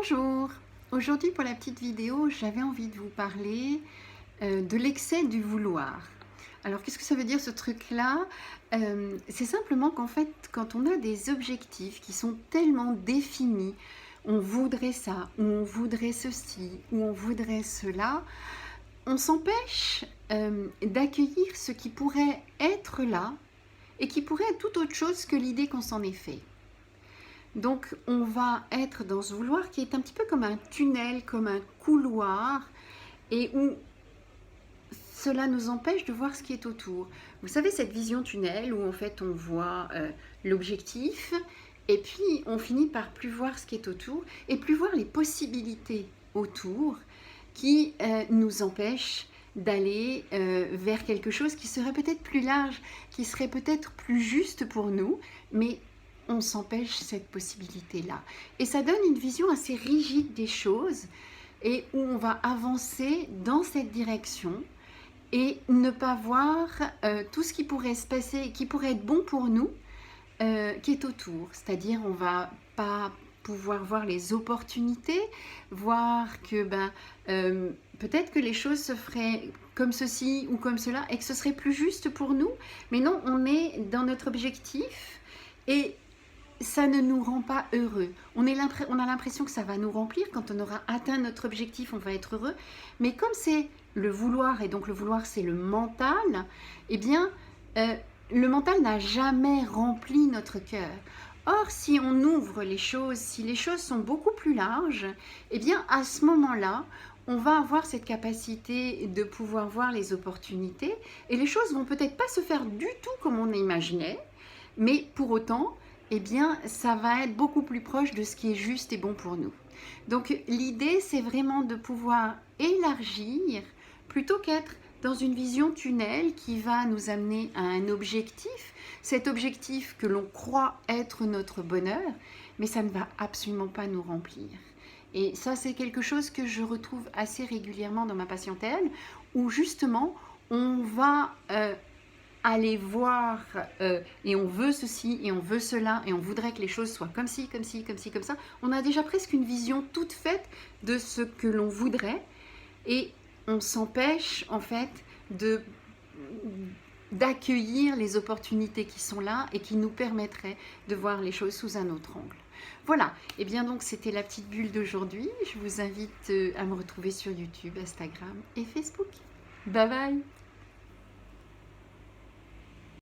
Bonjour, aujourd'hui pour la petite vidéo, j'avais envie de vous parler de l'excès du vouloir. Alors qu'est-ce que ça veut dire ce truc-là? C'est simplement qu'en fait, quand on a des objectifs qui sont tellement définis, on voudrait ça, ou on voudrait ceci, ou on voudrait cela, on s'empêche d'accueillir ce qui pourrait être là et qui pourrait être tout autre chose que l'idée qu'on s'en est fait. Donc on va être dans ce vouloir qui est un petit peu comme un tunnel, comme un couloir, et où cela nous empêche de voir ce qui est autour. Vous savez, cette vision tunnel où en fait on voit l'objectif, et puis on finit par plus voir ce qui est autour, et plus voir les possibilités autour qui nous empêchent d'aller vers quelque chose qui serait peut-être plus large, qui serait peut-être plus juste pour nous, mais on s'empêche cette possibilité-là. Et ça donne une vision assez rigide des choses et où on va avancer dans cette direction et ne pas voir tout ce qui pourrait se passer et qui pourrait être bon pour nous, qui est autour. C'est-à-dire on va pas pouvoir voir les opportunités, voir que peut-être que les choses se feraient comme ceci ou comme cela et que ce serait plus juste pour nous. Mais non, on est dans notre objectif et ça ne nous rend pas heureux. On a l'impression que ça va nous remplir. Quand on aura atteint notre objectif, on va être heureux. Mais comme c'est le vouloir, et donc le vouloir c'est le mental, eh bien le mental n'a jamais rempli notre cœur. Or, si on ouvre les choses, si les choses sont beaucoup plus larges, eh bien à ce moment-là, on va avoir cette capacité de pouvoir voir les opportunités et les choses vont peut-être pas se faire du tout comme on imaginait, mais pour autant, eh bien, ça va être beaucoup plus proche de ce qui est juste et bon pour nous. Donc, l'idée, c'est vraiment de pouvoir élargir plutôt qu'être dans une vision tunnel qui va nous amener à un objectif, cet objectif que l'on croit être notre bonheur, mais ça ne va absolument pas nous remplir. Et ça, c'est quelque chose que je retrouve assez régulièrement dans ma patientèle, où justement, on va aller voir et on veut ceci et on veut cela et on voudrait que les choses soient comme ci, comme ci, comme ci, comme ça. On a déjà presque une vision toute faite de ce que l'on voudrait et on s'empêche en fait d'accueillir les opportunités qui sont là et qui nous permettraient de voir les choses sous un autre angle. Voilà, et bien donc c'était la petite bulle d'aujourd'hui. Je vous invite à me retrouver sur YouTube, Instagram et Facebook. Bye bye!